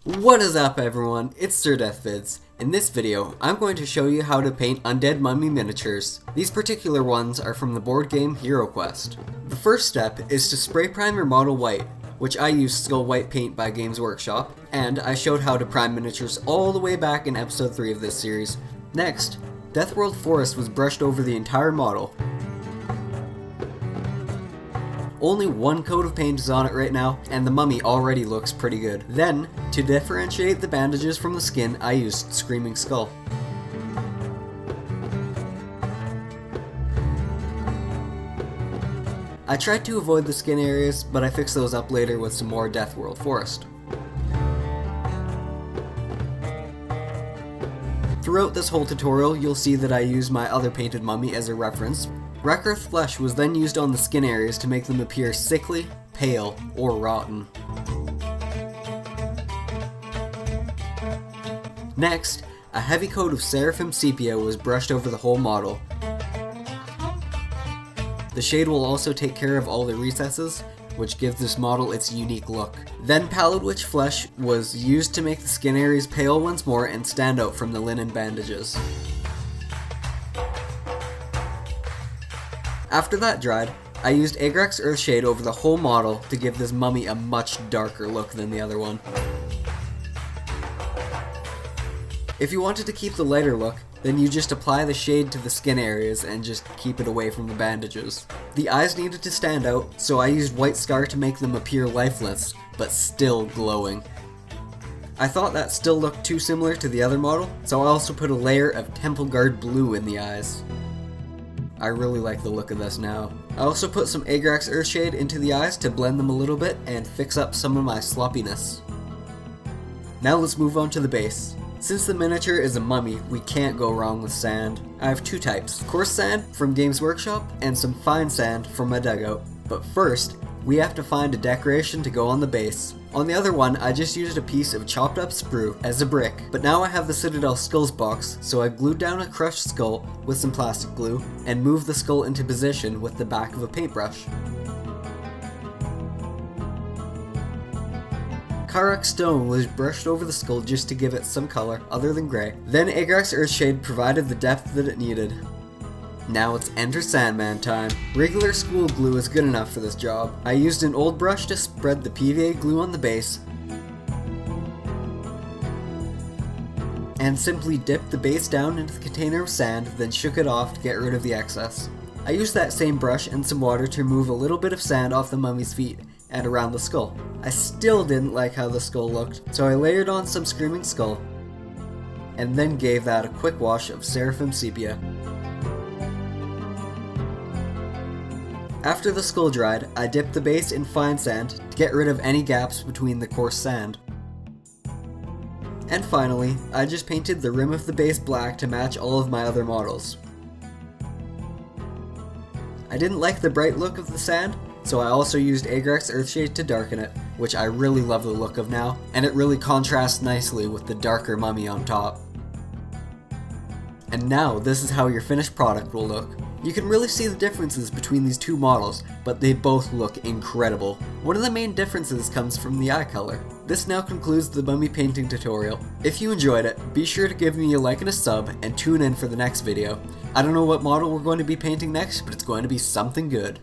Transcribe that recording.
What is up everyone, it's Sirdeathvids. In this video, I'm going to show you how to paint undead mummy miniatures. These particular ones are from the board game Heroquest. The first step is to spray prime your model white, which I use Skull White paint by Games Workshop, and I showed how to prime miniatures all the way back in episode 3 of this series. Next, Deathworld Forest was brushed over the entire model. Only one coat of paint is on it right now, and the mummy already looks pretty good. Then, to differentiate the bandages from the skin, I used Screaming Skull. I tried to avoid the skin areas, but I fixed those up later with some more Deathworld Forest. Throughout this whole tutorial, you'll see that I use my other painted mummy as a reference. Rekrith flesh was then used on the skin areas to make them appear sickly, pale, or rotten. Next, a heavy coat of Seraphim Sepia was brushed over the whole model. The shade will also take care of all the recesses, which gives this model its unique look. Then Pallid Witch flesh was used to make the skin areas pale once more and stand out from the linen bandages. After that dried, I used Agrax Earthshade over the whole model to give this mummy a much darker look than the other one. If you wanted to keep the lighter look, then you just apply the shade to the skin areas and just keep it away from the bandages. The eyes needed to stand out, so I used White Scar to make them appear lifeless, but still glowing. I thought that still looked too similar to the other model, so I also put a layer of Temple Guard Blue in the eyes. I really like the look of this now. I also put some Agrax Earthshade into the eyes to blend them a little bit and fix up some of my sloppiness. Now let's move on to the base. Since the miniature is a mummy, we can't go wrong with sand. I have two types, coarse sand from Games Workshop and some fine sand from my dugout. But first, we have to find a decoration to go on the base. On the other one, I just used a piece of chopped up sprue as a brick, but now I have the Citadel Skulls box, so I glued down a crushed skull with some plastic glue and moved the skull into position with the back of a paintbrush. Karak stone was brushed over the skull just to give it some color other than grey. Then Agrax Earthshade provided the depth that it needed. Now it's Enter Sandman time. Regular school glue is good enough for this job. I used an old brush to spread the PVA glue on the base and simply dipped the base down into the container of sand, then shook it off to get rid of the excess. I used that same brush and some water to remove a little bit of sand off the mummy's feet and around the skull. I still didn't like how the skull looked, so I layered on some Screaming Skull and then gave that a quick wash of Seraphim Sepia. After the skull dried, I dipped the base in fine sand to get rid of any gaps between the coarse sand. And finally, I just painted the rim of the base black to match all of my other models. I didn't like the bright look of the sand, so I also used Agrax Earthshade to darken it, which I really love the look of now, and it really contrasts nicely with the darker mummy on top. And now this is how your finished product will look. You can really see the differences between these two models, but they both look incredible. One of the main differences comes from the eye color. This now concludes the mummy painting tutorial. If you enjoyed it, be sure to give me a like and a sub, and tune in for the next video. I don't know what model we're going to be painting next, but it's going to be something good.